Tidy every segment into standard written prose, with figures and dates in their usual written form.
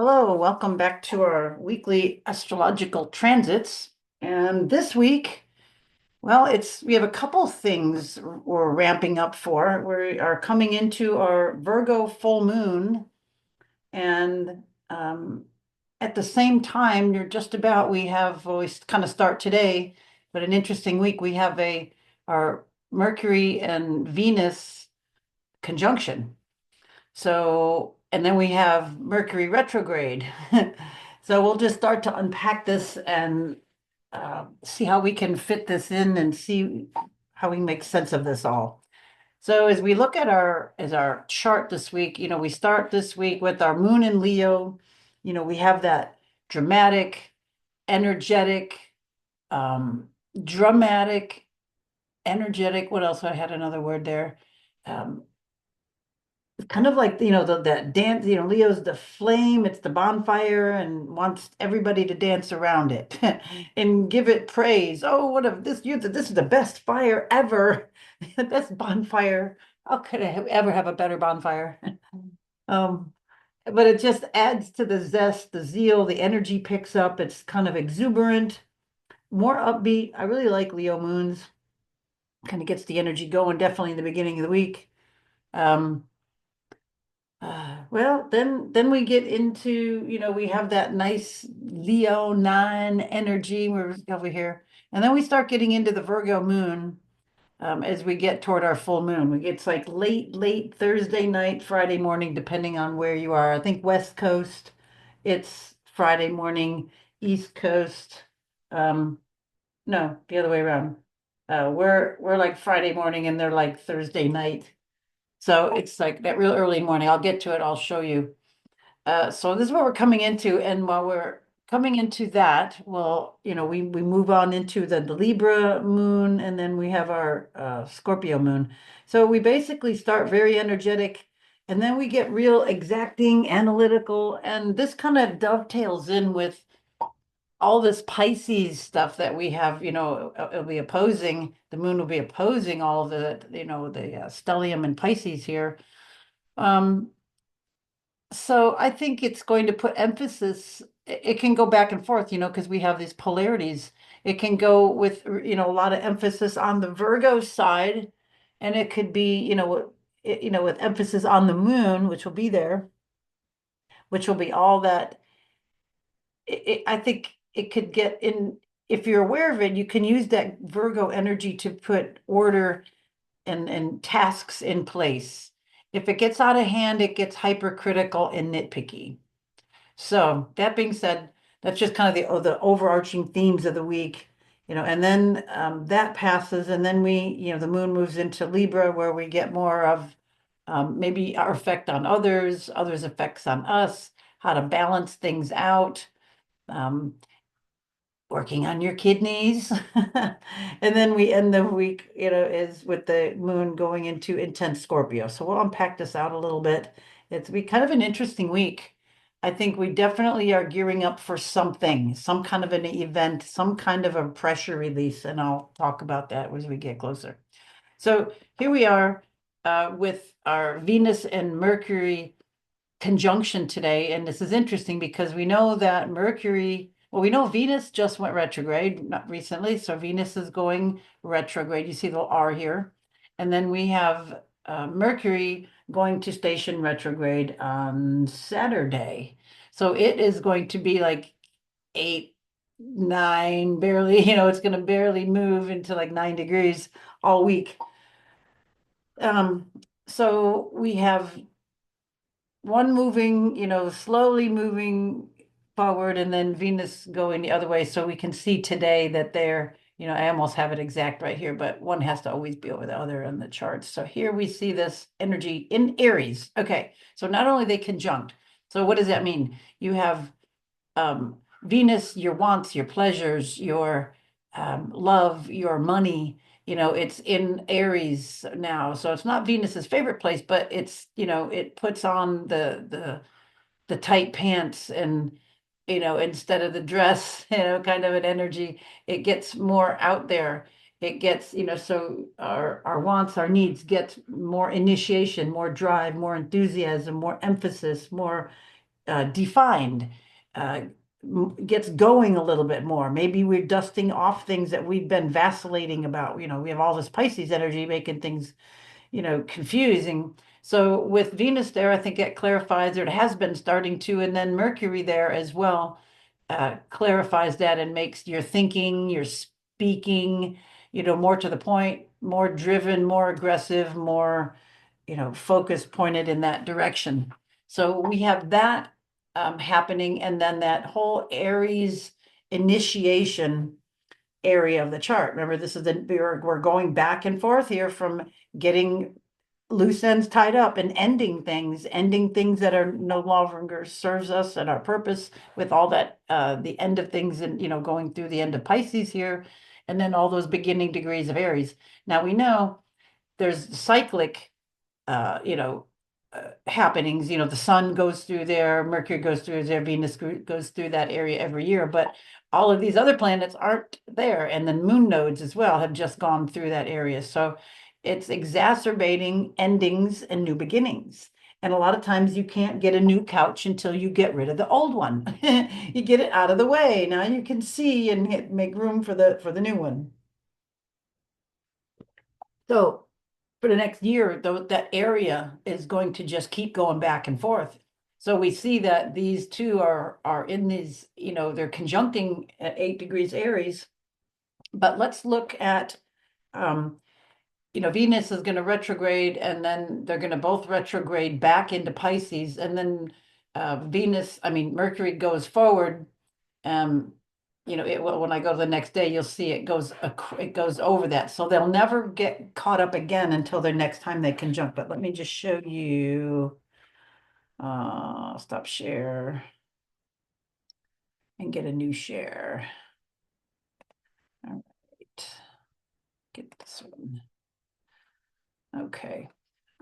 Hello, welcome back to our weekly astrological transits. And this week, well, we have a couple things we're ramping up for. We are coming into our Virgo full moon, and at the same time, you're just about we have well, we kind of start today, but an interesting week. We have a our Mercury and Venus conjunction. So, and then we have Mercury retrograde. So we'll just start to unpack this and see how we can fit this in and see how we make sense of this all. So as we look at our chart this week, we start this week with our moon in Leo. We have that dramatic, energetic, um, dramatic, energetic. What else? I had another word there. Um, kind of like that dance, Leo's the flame, it's the bonfire and wants everybody to dance around it and give it praise. Oh, what if this is the best fire ever. The best bonfire. How could ever have a better bonfire? um but it just adds to the zest, the zeal, the energy picks up. It's kind of exuberant, more upbeat. I really like Leo moons. Kind of gets the energy going, definitely in the beginning of the week. um well, then we get into, we have that nice Leo 9 energy. We're over here. And then we start getting into the Virgo moon as we get toward our full moon. It's like late Thursday night, Friday morning, depending on where you are. I think West Coast, it's Friday morning, East Coast. Um, no, the other way around. We're like Friday morning and they're like Thursday night. So it's like that real early morning. I'll get to it. I'll show you. So this is what we're coming into. And while we're coming into that, well, we move on into the Libra moon, and then we have our Scorpio moon. So we basically start very energetic, and then we get real exacting, analytical, and this kind of dovetails in with all this Pisces stuff that we have, it'll be opposing, the moon will be opposing all of the stellium and Pisces here. Um, so I think it's going to put emphasis, it can go back and forth, because we have these polarities. It can go with, a lot of emphasis on the Virgo side, and it could be, with emphasis on the moon, which will be there, which will be all that. I think it could get in, if you're aware of it, you can use that Virgo energy to put order and tasks in place. If it gets out of hand, it gets hypercritical and nitpicky. So that being said, that's just kind of the overarching themes of the week, and then that passes, and then the moon moves into Libra, where we get more of maybe our effect on others' effects on us, how to balance things out. Um, Working on your kidneys. And then we end the week, is with the moon going into intense Scorpio. So we'll unpack this out a little bit. It's be kind of an interesting week. I think we definitely are gearing up for something, some kind of an event, some kind of a pressure release, and I'll talk about that as we get closer. So here we are with our Venus and Mercury conjunction today. And this is interesting because we know that we know Venus just went retrograde, not recently. So Venus is going retrograde. You see the little R here. And then we have Mercury going to station retrograde on Saturday. So it is going to be like 8, 9, barely, it's going to barely move into like 9 degrees all week. Um, so we have one moving, slowly moving forward, and then Venus going the other way. So we can see today that they're, I almost have it exact right here, but one has to always be over the other in the charts. So here we see this energy in Aries. Okay, so not only they conjunct. So what does that mean? You have Venus, your wants, your pleasures, your love, your money. It's in Aries now, so it's not Venus's favorite place, but it's, it puts on the tight pants and, instead of the dress, kind of an energy. It gets more out there. It gets, so our wants, our needs get more initiation, more drive, more enthusiasm, more emphasis, more defined, uh, gets going a little bit more. Maybe we're dusting off things that we've been vacillating about. We have all this Pisces energy making things, confusing. So with Venus there, I think it clarifies, or it has been starting to, and then Mercury there as well, clarifies that and makes your thinking, your speaking, more to the point, more driven, more aggressive, more, focus pointed in that direction. So we have that happening, and then that whole Aries initiation area of the chart. Remember, this is we're going back and forth here from getting loose ends tied up and ending things that are no longer serves us and our purpose, with all that the end of things, and going through the end of Pisces here, and then all those beginning degrees of Aries. Now we know there's cyclic happenings. The sun goes through there, Mercury goes through there, Venus goes through that area every year, but all of these other planets aren't there. And then moon nodes as well have just gone through that area. So it's exacerbating endings and new beginnings. And a lot of times you can't get a new couch until you get rid of the old one. You get it out of the way. Now you can see and make room for the new one. So for the next year, though, that area is going to just keep going back and forth. So we see that these two are in these, they're conjuncting at 8 degrees Aries. But let's look at, Venus is going to retrograde, and then they're going to both retrograde back into Pisces, and then Mercury goes forward. Um, when I go to the next day, you'll see it goes over that. So they'll never get caught up again until the next time they conjunct. But let me just show you, stop share and get a new share. All right, get this one. Okay.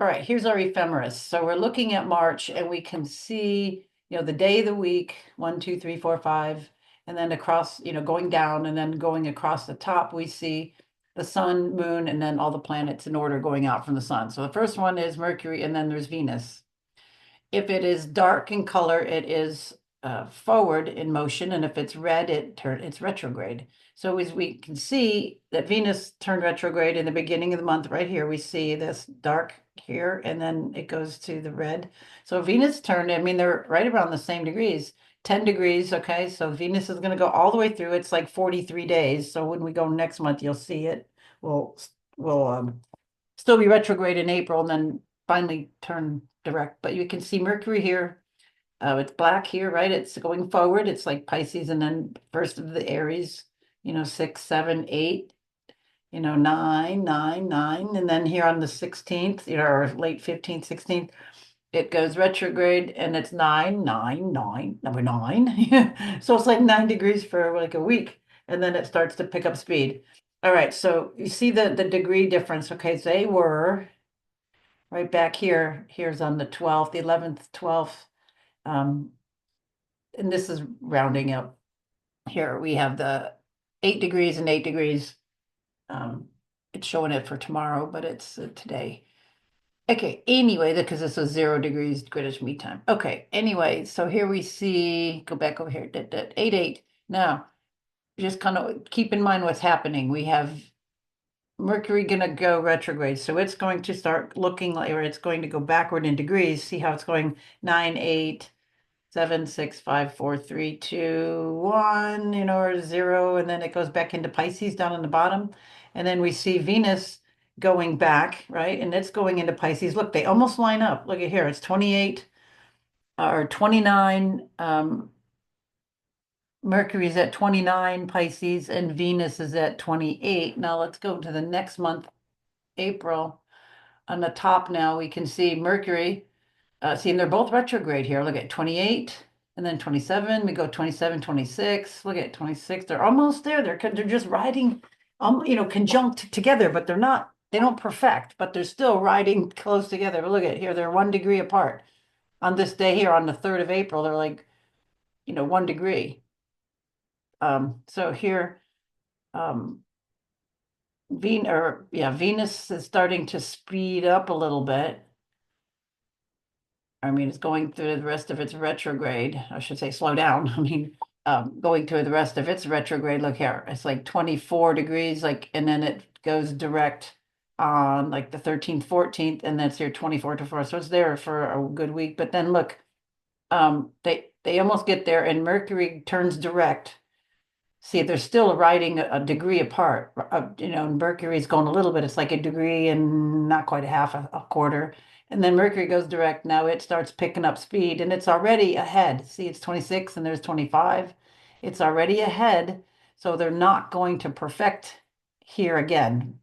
All right, here's our ephemeris. So we're looking at March, and we can see, the day of the week, 1, 2, 3, 4, 5, and then across, going down, and then going across the top, we see the sun, moon, and then all the planets in order going out from the sun. So the first one is Mercury, and then there's Venus. If it is dark in color, it is forward in motion, and if it's red, it's retrograde. So as we can see that Venus turned retrograde in the beginning of the month, right here, we see this dark here, and then it goes to the red. So Venus turned, they're right around the same degrees, 10 degrees, okay? So Venus is going to go all the way through. It's like 43 days. So when we go next month, you'll see it. We'll still be retrograde in April, and then finally turn direct. But you can see Mercury here. It's black here, right? It's going forward. It's like Pisces, and then first of the Aries, 6, 7, 8, 9, 9, 9. And then here on the 16th, or late 15th, 16th, it goes retrograde, and it's 9, 9, 9, number 9. So it's like 9 degrees for like a week. And then it starts to pick up speed. All right, so you see the degree difference. Okay, so they were right back here. Here's on the 12th, the 11th, 12th. And this is rounding up. Here we have the 8 degrees and 8 degrees. It's showing it for tomorrow, but it's today. Okay, anyway, because this was 0 degrees Greenwich Mean Time. Okay, anyway, so here we see, go back over here, 8, 8. Now, just kind of keep in mind what's happening. We have Mercury going to go retrograde. So it's going to start looking like, or it's going to go backward in degrees. See how it's going 9, 8, 7, 6, 5, 4, 3, 2, 1, or 0. And then it goes back into Pisces down on the bottom. And then we see Venus going back, right? And it's going into Pisces. Look, they almost line up. Look at here. It's 28 or 29. Mercury's at 29 Pisces, and Venus is at 28. Now let's go to the next month, April. On the top now, we can see Mercury. See, and they're both retrograde here. Look at 28 and then 27. We go 27, 26. Look at 26. They're almost there. They're just riding, conjunct together, but they don't perfect, but they're still riding close together. But look at here. They're 1 degree apart. On this day here, on the 3rd of April, they're like, 1 degree. So here, Venus is starting to speed up a little bit. I mean, it's going through the rest of its retrograde. I should say slow down. I mean, going through the rest of its retrograde. Look here, it's like 24 degrees, like, and then it goes direct on like the 13th, 14th, and that's here 24 to 4. So it's there for a good week. But then look, they almost get there, and Mercury turns direct. See, they're still riding a degree apart. Mercury's going a little bit. It's like a degree and not quite a half, a quarter. And then Mercury goes direct. Now it starts picking up speed and it's already ahead. See, it's 26 and there's 25. It's already ahead. So they're not going to perfect here again.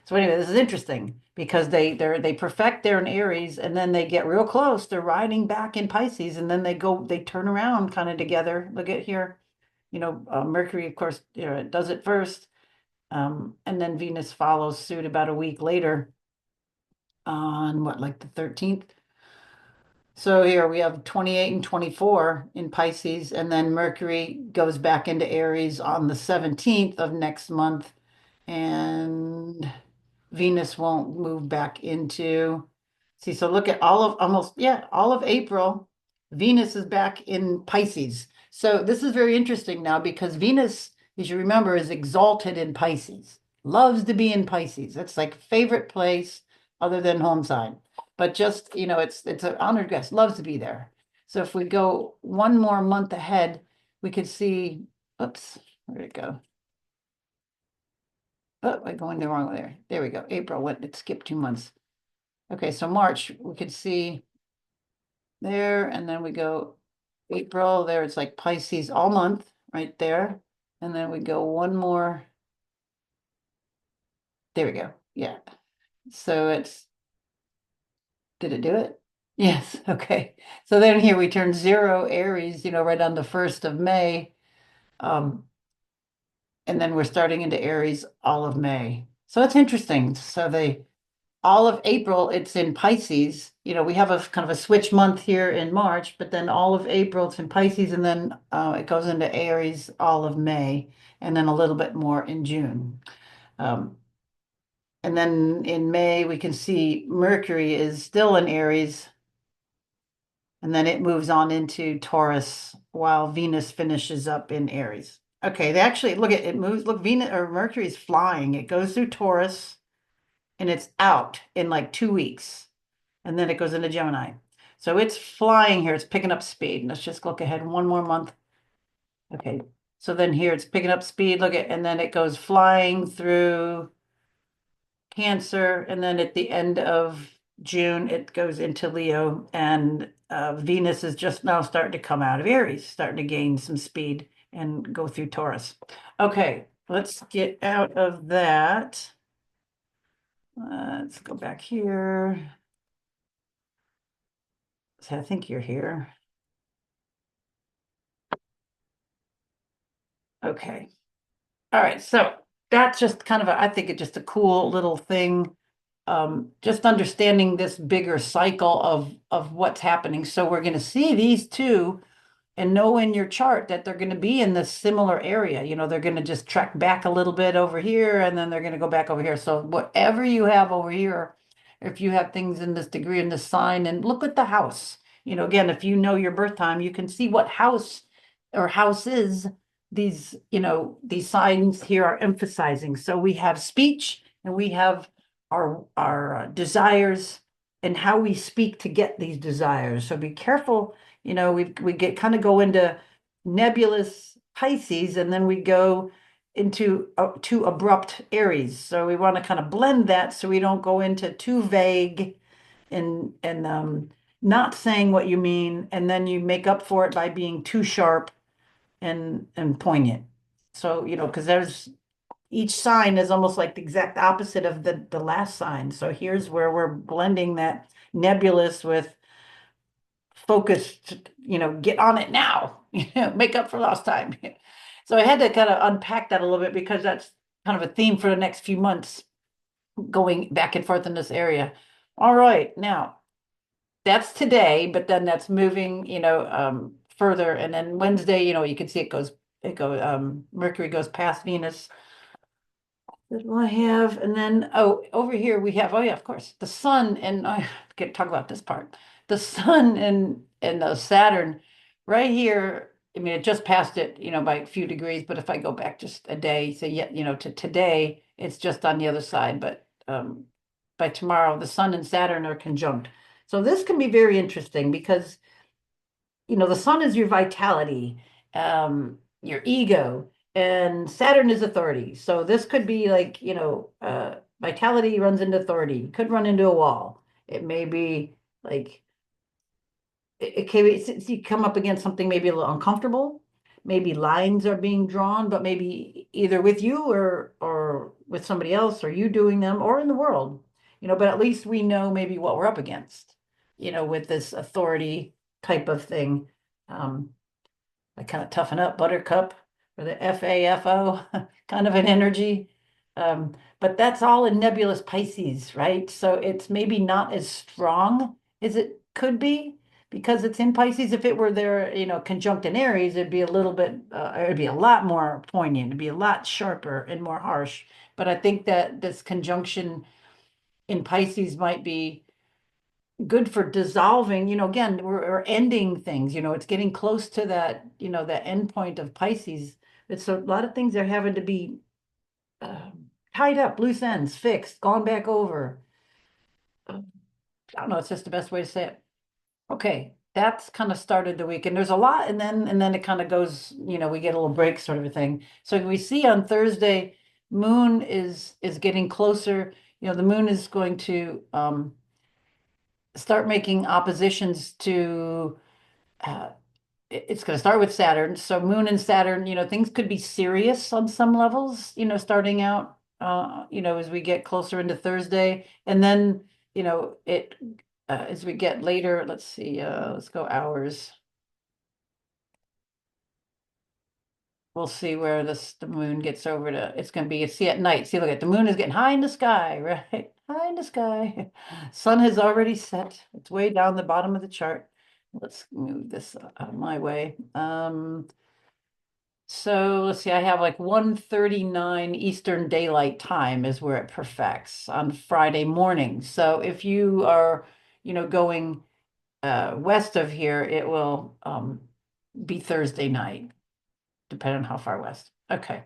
So anyway, this is interesting because they perfect there in Aries and then they get real close. They're riding back in Pisces and then they turn around kind of together. Look at here. Mercury, of course, it does it first. And then Venus follows suit about a week later on what, like the 13th. So here we have 28 and 24 in Pisces, and then Mercury goes back into Aries on the 17th of next month, and Venus won't move back into. See, so look at all of April, Venus is back in Pisces. So this is very interesting now because Venus, as you remember, is exalted in Pisces, loves to be in Pisces. That's like favorite place other than home sign. But just, it's an honored guest, loves to be there. So if we go one more month ahead, we could see, oops, where'd it go? Oh, I'm going the wrong way there. There we go. April went, it skipped 2 months. Okay, so March, we could see there, and then we go April, there it's like Pisces all month right there. And then we go one more. There we go. Yeah. So did it do it? Yes. Okay. So then here we turn 0 Aries, right on the 1st of May. Um, and then we're starting into Aries all of May. So it's interesting. So all of April, it's in Pisces. We have a kind of a switch month here in March, but then all of April, it's in Pisces, and then it goes into Aries all of May, and then a little bit more in June. Um, and then in May, we can see Mercury is still in Aries, and then it moves on into Taurus while Venus finishes up in Aries. Okay, they actually look at it moves. Look, Venus or Mercury is flying. It goes through Taurus and it's out in like 2 weeks. And then it goes into Gemini. So it's flying here. It's picking up speed. Let's just look ahead one more month. Okay. So then here it's picking up speed. Look at, and then it goes flying through Cancer. And then at the end of June, it goes into Leo. And Venus is just now starting to come out of Aries, starting to gain some speed and go through Taurus. Okay. Let's get out of that. Let's go back here. So I think you're here. Okay. All right. So that's just kind of I think it's just a cool little thing. Just understanding this bigger cycle of what's happening. So we're going to see these two and know in your chart that they're going to be in this similar area. They're going to just track back a little bit over here and then they're going to go back over here. So whatever you have over here, if you have things in this degree in this sign, and look at the house. Again, if you know your birth time, you can see what house or houses these signs here are emphasizing. So we have speech and we have our desires and how we speak to get these desires. So be careful. We get kind of go into nebulous Pisces and then we go into too abrupt Aries. So we want to kind of blend that so we don't go into too vague and not saying what you mean, and then you make up for it by being too sharp and poignant. So, because there's each sign is almost like the exact opposite of the last sign. So here's where we're blending that nebulous with focused, get on it now, make up for lost time. So I had to kind of unpack that a little bit because that's kind of a theme for the next few months, going back and forth in this area. All right, now that's today, but then that's moving, further. And then Wednesday, you can see Mercury goes past Venus. What do I have? And then, over here we have, oh yeah, of course, the sun. And I get talk about this part. the sun and the Saturn right here. I mean, it just passed it, by a few degrees, but if I go back just a day, say, yeah, to today, it's just on the other side. But by tomorrow, the sun and Saturn are conjunct. So this can be very interesting because the sun is your vitality, your ego, and Saturn is authority. So this could be like, vitality runs into authority, could run into a wall. It may be like, it can be, you come up against something maybe a little uncomfortable. Maybe lines are being drawn, but maybe either with you or with somebody else, or you doing them, or in the world, but at least we know maybe what we're up against, with this authority type of thing. Um, I kind of toughen up, buttercup, or the FAFO kind of an energy. But that's all in nebulous Pisces, right? So it's maybe not as strong as it could be because it's in Pisces. If it were there, conjunct in Aries, it'd be a lot more poignant, it'd be a lot sharper and more harsh. But I think that this conjunction in Pisces might be good for dissolving, again, we're ending things, it's getting close to that, that end point of Pisces. It's a lot of things are having to be tied up, loose ends, fixed, gone back over. I don't know, it's just the best way to say it. Okay, that's kind of started the week, and there's a lot, and then it kind of goes, we get a little break sort of a thing. So we see on Thursday, moon is getting closer. The moon is going to start making oppositions to uh, it's going to start with Saturn. So Moon and Saturn, things could be serious on some levels, starting out, as we get closer into Thursday. And then, as we get later, let's see, let's go hours. We'll see where the moon gets over to, it's going to be, see at night. See, look at the moon is getting high in the sky, right? High in the sky. Sun has already set. It's way down the bottom of the chart. Let's move this out of my way. So let's see, I have like 1:39 Eastern Daylight Time is where it perfects on Friday morning. So if you are, going west of here, it will be Thursday night, depending on how far west. Okay.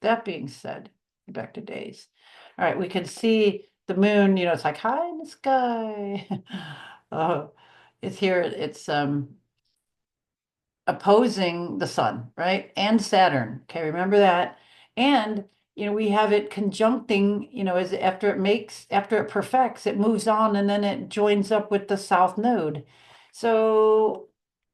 That being said, back to days. All right, we can see the moon, it's like high in the sky. Oh, it's here, it's opposing the sun, right? And Saturn. Okay, remember that. And we have it conjuncting, as after it perfects, it moves on and then it joins up with the south node. So,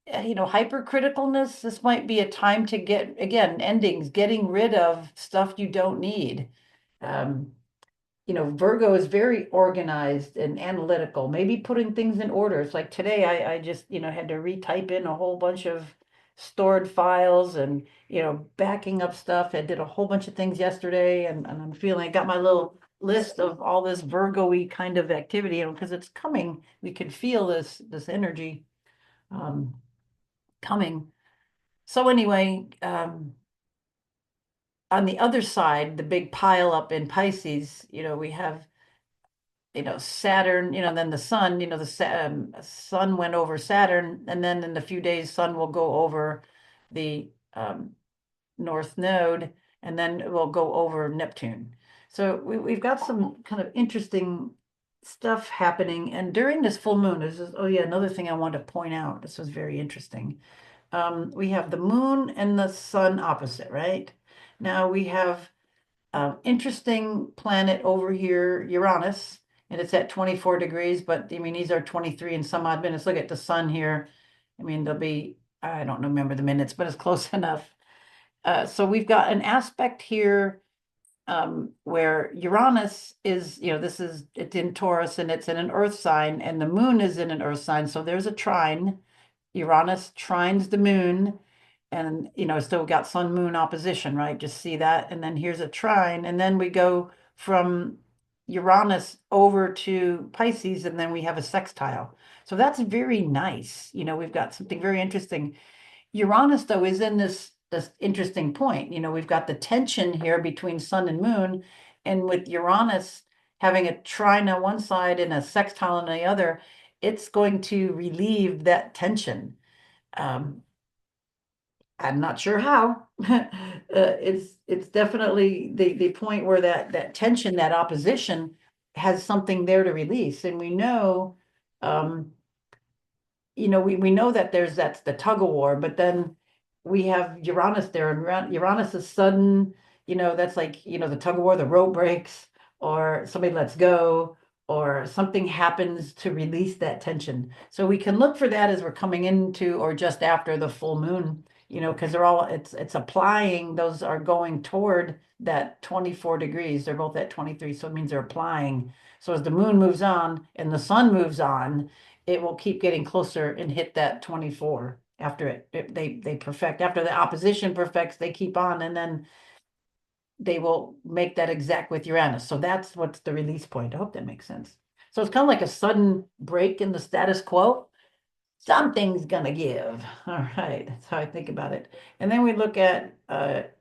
hypercriticalness, this might be a time to get, again, endings, getting rid of stuff you don't need. Um, Virgo is very organized and analytical, maybe putting things in order. It's like today I just, had to retype in a whole bunch of stored files and, backing up stuff. I did a whole bunch of things yesterday and I'm feeling I got my little list of all this Virgo-y kind of activity, because it's coming. We can feel this energy um, coming. So anyway, on the other side, the big pile up in Pisces, we have Saturn, then the sun, sun went over Saturn, and then in a few days, sun will go over the North Node, and then it will go over Neptune. So we've got some kind of interesting stuff happening. And during this full moon, oh yeah, another thing I want to point out. This was very interesting. We have the moon and the sun opposite, right? Now we have interesting planet over here, Uranus, and it's at 24 degrees, but I mean, these are 23 and some odd minutes. Look at the sun here. I mean, there'll be, I don't remember the minutes, but it's close enough. So we've got an aspect here where Uranus is, it's in Taurus and it's in an earth sign, and the moon is in an earth sign. So there's a trine. Uranus trines the moon, and still got sun moon opposition, right? Just see that. And then here's a trine, and then we go from Uranus over to Pisces, and then we have a sextile. So that's very nice. We've got something very interesting. Uranus, though, is in this interesting point. We've got the tension here between sun and moon, and with Uranus having a trine on one side and a sextile on the other, it's going to relieve that tension. Um, I'm not sure how. It's definitely the point where that tension, that opposition has something there to release. And we know, um, we know that that's the tug of war, but then we have Uranus there, and Uranus is sudden, that's like, the tug of war, the rope breaks, or somebody lets go, or something happens to release that tension. So we can look for that as we're coming into or just after the full moon, because it's applying, those are going toward that 24 degrees. They're both at 23, so it means they're applying. So as the moon moves on and the sun moves on, it will keep getting closer and hit that 24 after they perfect. After the opposition perfects, they keep on, and then they will make that exact with Uranus. So that's what's the release point. I hope that makes sense. So it's kind of like a sudden break in the status quo. Something's gonna give. All right, that's how I think about it. And then we look at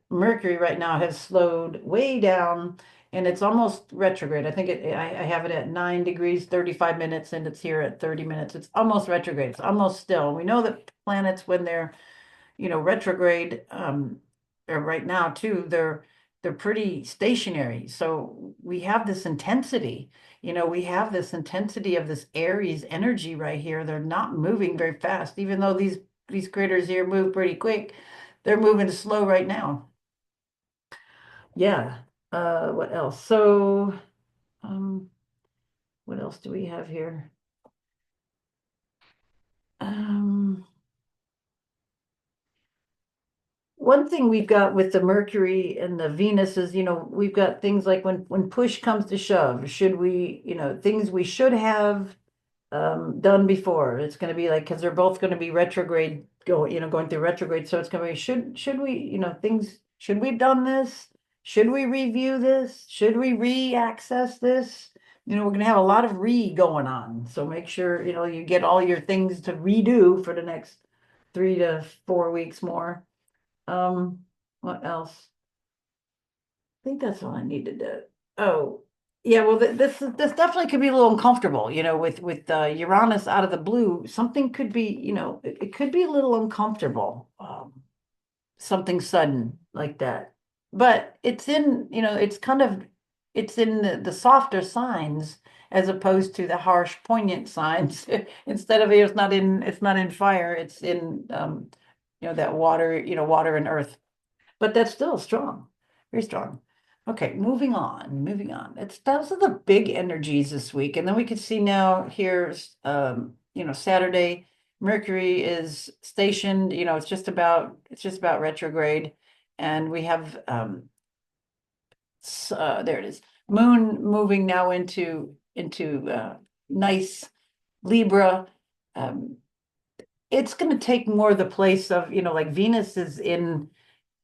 Mercury right now has slowed way down, and it's almost retrograde. I think I have it at 9 degrees, 35 minutes, and it's here at 30 minutes. It's almost retrograde. It's almost still. We know that planets, when they're, retrograde, or right now too, they're pretty stationary. So we have this intensity, we have this intensity of this Aries energy right here. They're not moving very fast, even though these critters here move pretty quick. They're moving slow right now. Yeah. What else? So, um, what else do we have here? Um, One thing we've got with the Mercury and the Venus is, we've got things like when push comes to shove, should we, things we should have done before. It's going to be like, because they're both going to be retrograde, going through retrograde. So it's going to be, should we, things, should we have done this? Should we review this? Should we re-access this? We're going to have a lot of re going on. So make sure, you get all your things to redo for the next 3 to 4 weeks more. What else? I think that's all I needed to. Oh, yeah. Well, this definitely could be a little uncomfortable. With Uranus out of the blue, something could be. It could be a little uncomfortable. Something sudden like that. But it's in. It's kind of. It's in the softer signs as opposed to the harsh, poignant signs. Instead of it's not in fire. It's in that water. Water and earth, but that's still strong, very strong. Okay, moving on, moving on. Those are the big energies this week. And then we can see now here's Saturday, Mercury is stationed, it's just about retrograde. And we have there it is. Moon moving now into nice Libra. Um, it's going to take more the place of, like Venus is in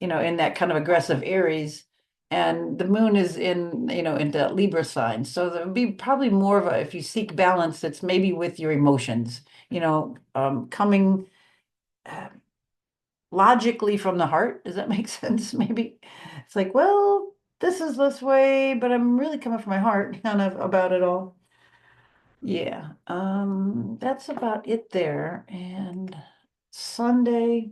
that kind of aggressive Aries, and the moon is into Libra sign. So there would be probably more of a, if you seek balance, it's maybe with your emotions, coming uh, logically from the heart. Does that make sense? Maybe it's like, well, this is this way, but I'm really coming from my heart kind of about it all. Yeah, that's about it there. And Sunday.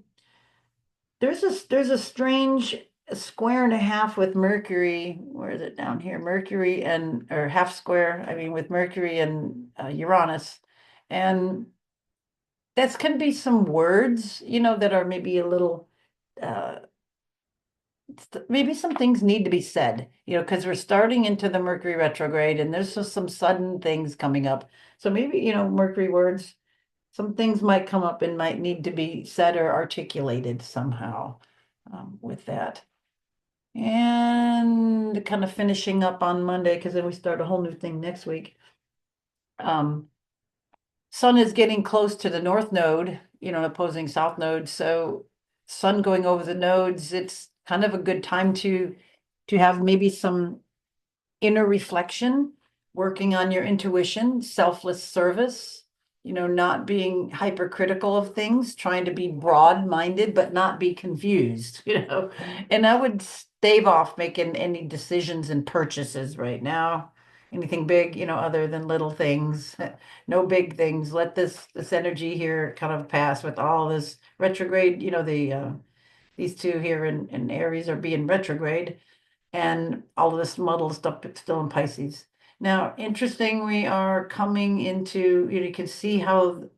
There's a strange square and a half with Mercury. Where is it down here? Mercury and or half square. I mean, with Mercury and Uranus, and that's can be some words, that are maybe a little. Uh, Maybe some things need to be said, because we're starting into the Mercury retrograde, and there's just some sudden things coming up. So maybe, Mercury words, some things might come up and might need to be said or articulated somehow with that. And kind of finishing up on Monday, because then we start a whole new thing next week. Um, Sun is getting close to the North Node, opposing South Node. So Sun going over the nodes, it's kind of a good time to have maybe some inner reflection, working on your intuition, selfless service, not being hypercritical of things, trying to be broad-minded, but not be confused, And I would stave off making any decisions and purchases right now. anything big, other than little things. No big things. Let this energy here kind of pass with all this retrograde, these two here in Aries are being retrograde, and all of this muddled stuff it's still in Pisces. Now, interesting, we are coming into, you can see how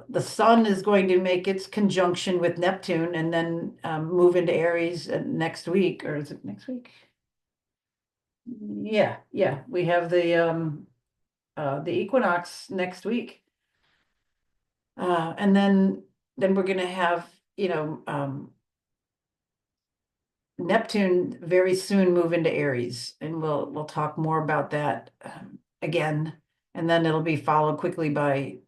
the sun is going to make its conjunction with Neptune and then move into Aries next week, or is it next week? Yeah, yeah, we have the equinox next week. And then we're gonna have, Neptune very soon move into Aries, and we'll talk more about that again, and then it'll be followed quickly by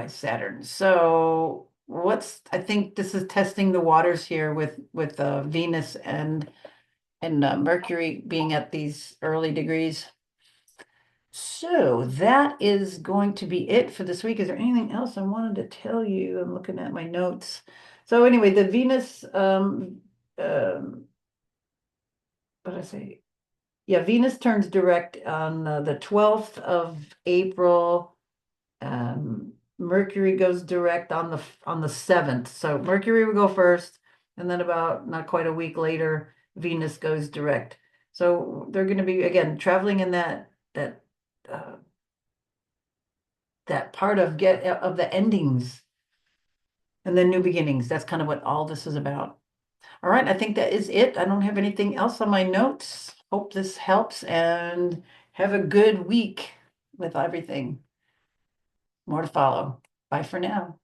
Saturn. So I think this is testing the waters here with Venus and Mercury being at these early degrees. So that is going to be it for this week. Is there anything else I wanted to tell you? I'm looking at my notes. So anyway, the Venus, what did I say? Yeah, Venus turns direct on the 12th of April. Mercury goes direct on the 7th. So Mercury will go first, and then about not quite a week later, Venus goes direct. So they're going to be again traveling in uh, that part of the endings and then new beginnings. That's kind of what all this is about. All right, I think that is it. I don't have anything else on my notes. Hope this helps and have a good week with everything. More to follow. Bye for now.